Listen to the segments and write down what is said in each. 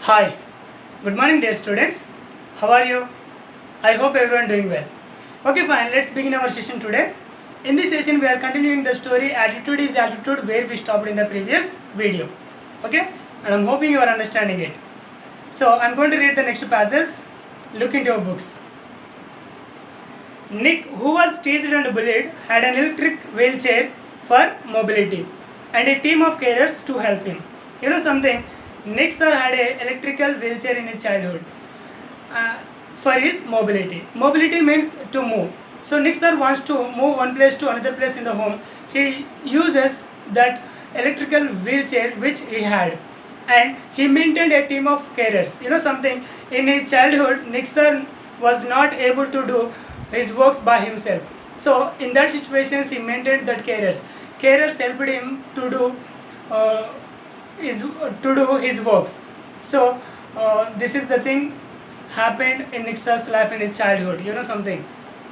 Hi, good morning dear students. How are you? I hope everyone doing well. Okay, fine, let's begin our session today. In this session we are continuing the story Attitude is Altitude where we stopped in the previous video. Okay, and I'm hoping you are understanding it. So I'm going to read the next passages. Look into your books. Nick, who was teased and bullied, had an electric wheelchair for mobility and a team of carers to help him. You know something? Nick sir had an electrical wheelchair in his childhood for his mobility. Mobility means to move. So Nick sir wants to move one place to another place in the home. He uses that electrical wheelchair which he had, and he maintained a team of carers. You know something? In his childhood, Nick sir was not able to do his works by himself. So in that situations, he maintained that carers. Carers helped him to do uh, his works. So this is the thing happened in Nixa's life in his childhood. You know something?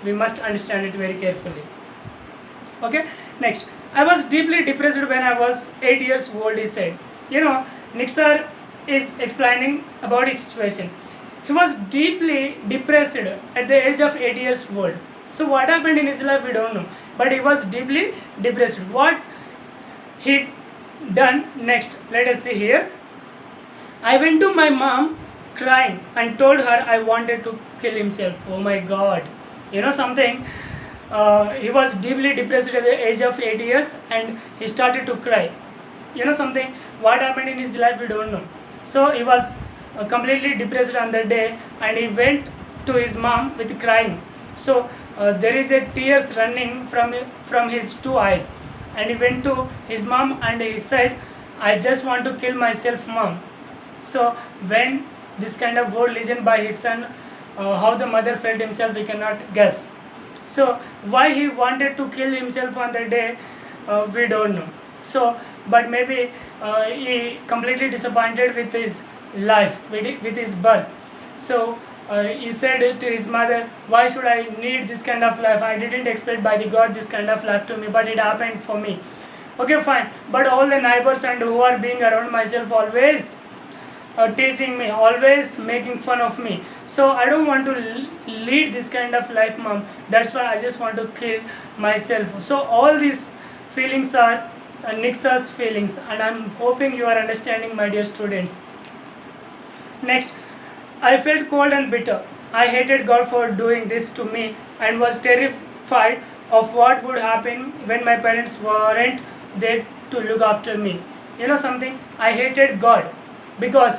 We must understand it very carefully. Okay. Next, I was deeply depressed when I was 8 years old. He said. You know, Nixar is explaining about his situation. He was deeply depressed at the age of 8 years old. So what happened in his life we don't know, but he was deeply depressed. What he done next, let us see here. I went to my mom crying and told her I wanted to kill himself. Oh my god. You know something? He was deeply depressed at the age of 8 years and he started to cry. You know something? What happened in his life we don't know. So he was completely depressed on that day and he went to his mom with crying. So there is a tears running from his two eyes, and he went to his mom and he said, I just want to kill myself, mom. So when this kind of word listened by his son, how the mother felt himself we cannot guess. So why he wanted to kill himself on the day, we don't know. So but maybe he completely disappointed with his life, with his birth. So he said to his mother, why should I need this kind of life? I didn't expect by the God this kind of life to me, but it happened for me. Okay, fine. But all the neighbors and who are being around myself always teasing me, always making fun of me. So I don't want to lead this kind of life, mom. That's why I just want to kill myself. So all these feelings are Nixa's feelings, and I'm hoping you are understanding, my dear students. Next, I felt cold and bitter. I hated God for doing this to me and was terrified of what would happen when my parents weren't there to look after me. You know something? I hated God because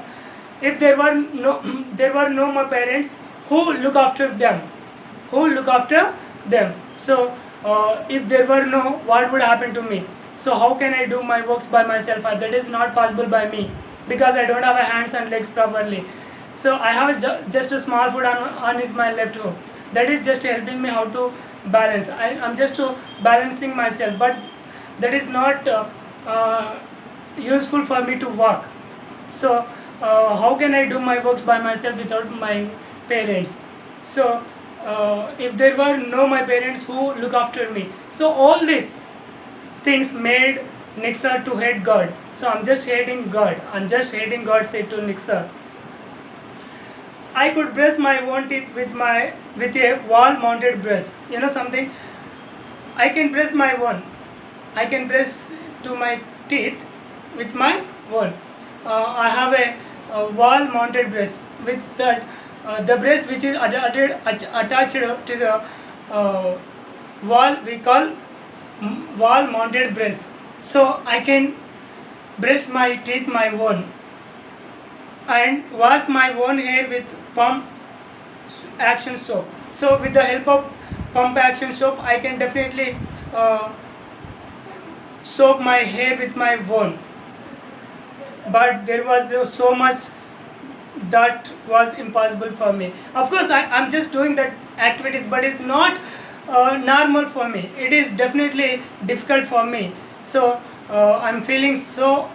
if there were no more parents, who look after them? Who look after them? So if there were no, what would happen to me? So how can I do my works by myself? That is not possible by me because I don't have a hands and legs properly. So I have just a small foot on my left hook. That is just helping me how to balance. I'm just balancing myself, but that is not useful for me to walk. So how can I do my works by myself without my parents? So if there were no my parents, who look after me? So all these things made Nixa to hate God. So I'm just hating God. I'm just hating God, said to Nixa. I could brush my own teeth with a wall mounted brush. You know something? I can brush my own. I can brush to my teeth with my own. I have a wall mounted brush. With that, the brush which is attached to the wall, we call wall mounted brush. So I can brush my teeth my own and wash my own hair with pump action soap. So with the help of pump action soap, I can definitely soap my hair with my own. But there was so much that was impossible for me. Of course, I'm just doing that activities, but it's not normal for me. It is definitely difficult for me. So I'm feeling so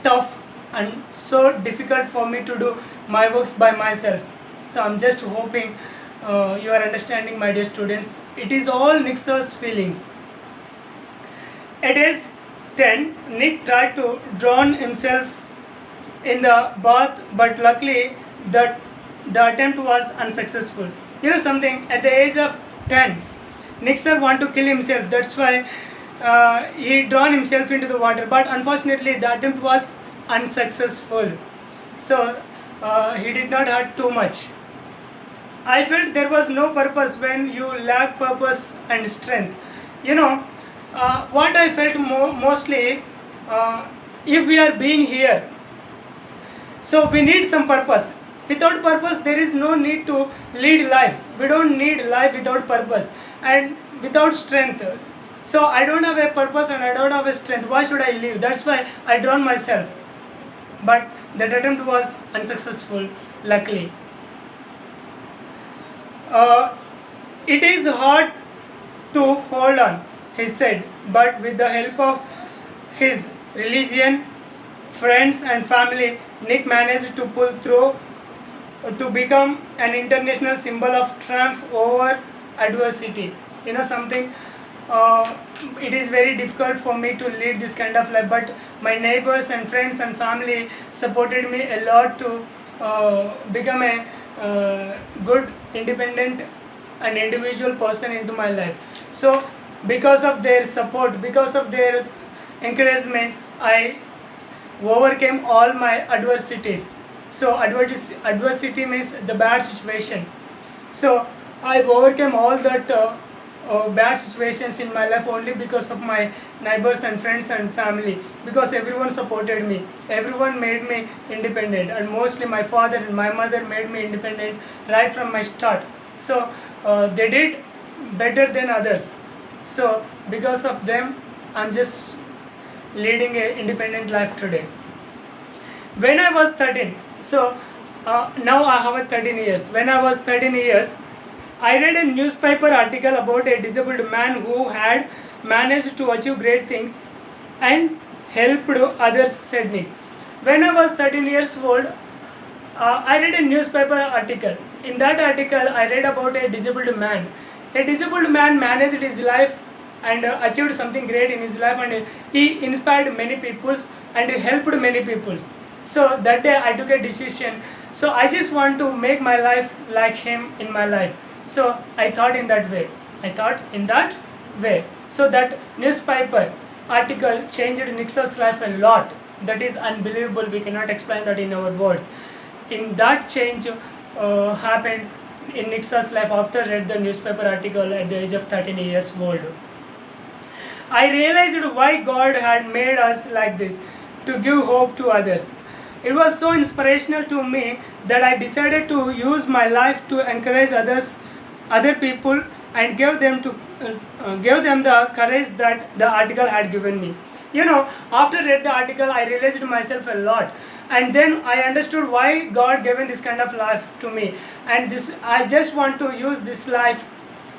tough and so difficult for me to do my works by myself. So I'm just hoping you are understanding, my dear students. It is all Nixa's feelings. It is 10. Nick tried to drown himself in the bath, but luckily the attempt was unsuccessful. You know something? At the age of 10, Nixer wanted to kill himself. That's why he drawn himself into the water. But unfortunately, the attempt was unsuccessful. So he did not hurt too much. I felt there was no purpose when you lack purpose and strength. You know, what I felt mostly, if we are being here, so we need some purpose. Without purpose, there is no need to lead life. We don't need life without purpose and without strength. So I don't have a purpose and I don't have a strength. Why should I live? That's why I drown myself. But that attempt was unsuccessful, luckily. It is hard to hold on, he said, but with the help of his religion, friends, and family, Nick managed to pull through to become an international symbol of triumph over adversity. You know something? It is very difficult for me to lead this kind of life, but my neighbors and friends and family supported me a lot to become a good, independent, and individual person into my life. So, because of their support, because of their encouragement, I overcame all my adversities. So, adversity means the bad situation. So, I overcame all that bad situations in my life only because of my neighbors and friends and family, because everyone supported me, everyone made me independent, and mostly my father and my mother made me independent right from my start. So they did better than others. So because of them, I'm just leading a independent life today. When I was 13, so now I have a 13 years. When I was 13 years, I read a newspaper article about a disabled man who had managed to achieve great things and helped others, said Nick. When I was 13 years old, I read a newspaper article. In that article, I read about a disabled man. A disabled man managed his life and achieved something great in his life, and he inspired many people and helped many people. So that day I took a decision. So I just want to make my life like him in my life. So I thought in that way. So that newspaper article changed Nix's life a lot. That is unbelievable. We cannot explain that in our words. In that change happened in Nix's life after read the newspaper article at the age of 13 years old. I realized why God had made us like this, to give hope to others. It was so inspirational to me that I decided to use my life to encourage other people, and give them the courage that the article had given me. You know, after read the article, I realized myself a lot, and then I understood why God given this kind of life to me, and this I just want to use this life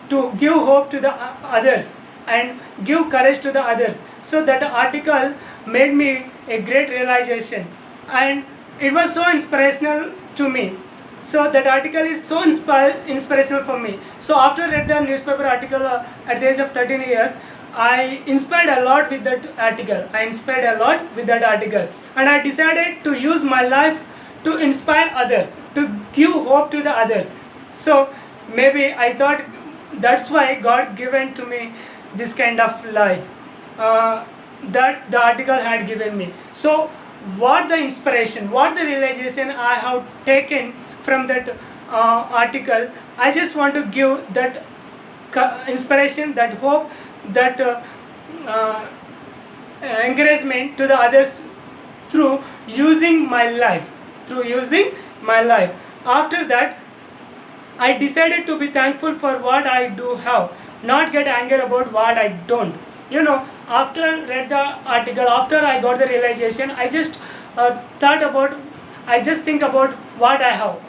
to give hope to the others and give courage to the others. So that article made me a great realization, and it was so inspirational to me. So that article is so inspirational for me. So after read the newspaper article at the age of 13 years, I inspired a lot with that article. And I decided to use my life to inspire others, to give hope to the others. So maybe I thought that's why God given to me this kind of life that the article had given me. So what the inspiration, what the realization I have taken from that article, I just want to give that inspiration, that hope, that encouragement to the others through using my life. After that, I decided to be thankful for what I do have, not get angry about what I don't. You know, after read the article, after I got the realization, I just think about what I have,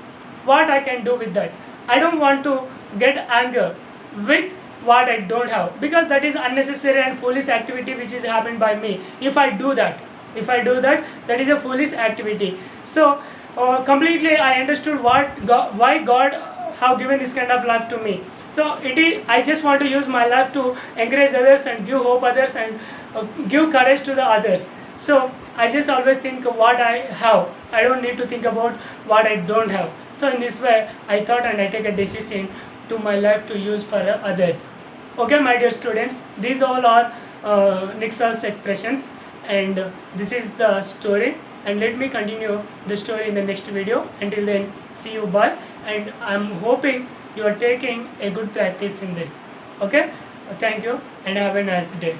what I can do with that. I don't want to get anger with what I don't have, because that is unnecessary and foolish activity which is happened by me. If I do that, that is a foolish activity. So completely I understood why God have given this kind of life to me. So I just want to use my life to encourage others and give hope others and give courage to the others. So I just always think what I have. I don't need to think about what I don't have. So in this way, I thought and I take a decision to my life to use for others. Okay, my dear students, these all are Nixon's expressions, and this is the story. And let me continue the story in the next video. Until then, see you, bye. And I'm hoping you are taking a good practice in this. Okay, thank you and have a nice day.